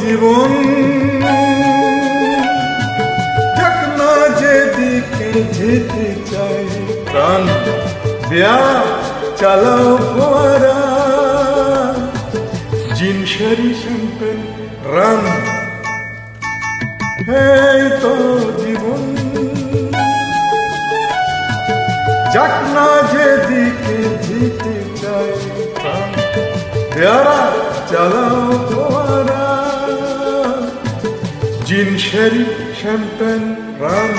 জীবন যাক না যেদিকে যেতে চাই প্রাণ বেয়া চালাও ফোয়ারা জিন শেরি শ্যাম্পেন রান এই তো জীবন যাক না যেদিকে যেতে চাই প্রাণ বেয়ারা চালাও ফোয়ারা জিন শেরি শ্যাম্পেন রান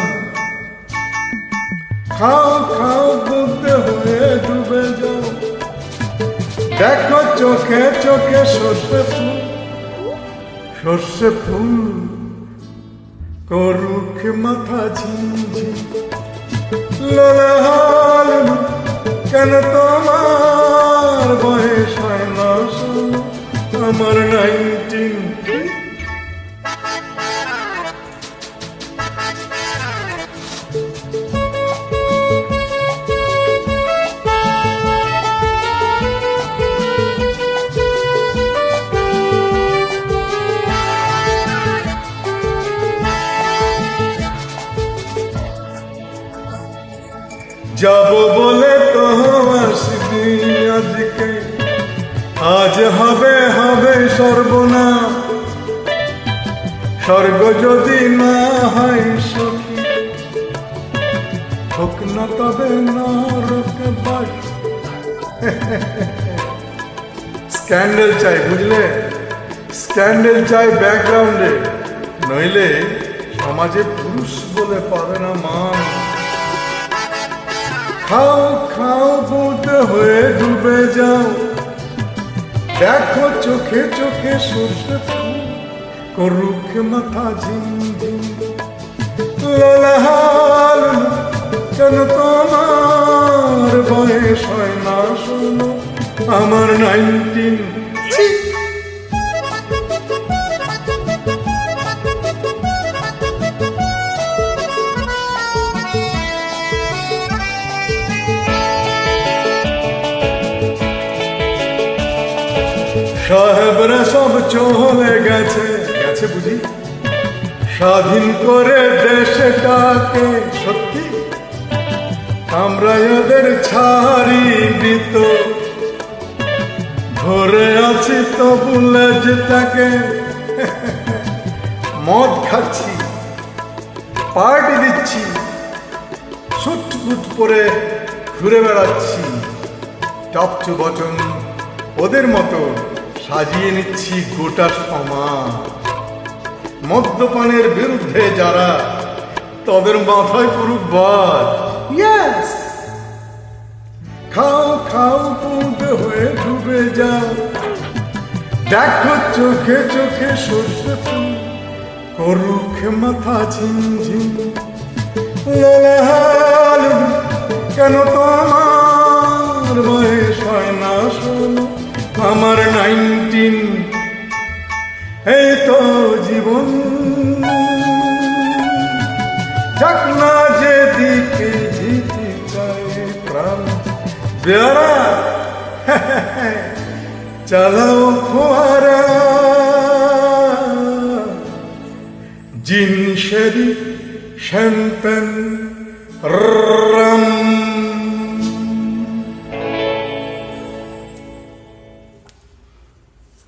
খাও খাও বলতে হয়ে ডুবে যাও দেখো চোখে চোখে সর্ষে ফুল করুক মাথা ঝিমঝিম লাল কেন তোমার বয়স হয় না আমার 19 যাব বলে তো আসবি আজকে আজ হবে হবে সর্বনাশ স্বর্গ যদি না হয় সখী হোক না তবে নরক বাস স্ক্যান্ডেল চাই বুঝলে স্ক্যান্ডেল চাই ব্যাকগ্রাউন্ডে নইলে সমাজে পুরুষ বলে পাবে না মান খাও খাও বুঝতে হয়ে ডুবে যাও দেখো চোখে চোখে সর্ষে ফুল করুক মাথা ঝিমঝিম লাল কেন তোমার বয়স হয় না শোনো আমার 19 সাহেবরা সব চলে গেছে গেছে বুঝি স্বাধীন করে দেশটাকে সত্যি আমরা এদের ছাড়ি দিত ধরে আছি তো বলে যেটাকে মদ খাচ্ছি পার্টি দিচ্ছি সুট বুট পরে ঘুরে বেড়াচ্ছি টপচু বচন ওদের মতো সাজিয়ে নিচ্ছি গোটা সমাজ মদ্যপানের বিরুদ্ধে যারা তাদের মাথায় পুরুক বাজ ইয়েস খাও খাও পুঁতে হয়ে ডুবে যাও দেখো চোখে চোখে সর্ষে ফুল করুক মাথা ঝিমঝিম লাল কেন তোমার বয়স হয় না শোনো আমার 19 এই তো জীবন যাক না যেদিকে যেতে চাই প্রাণ বেয়ারা চালাও ফোয়ারা জিন শেরি শ্যাম্পেন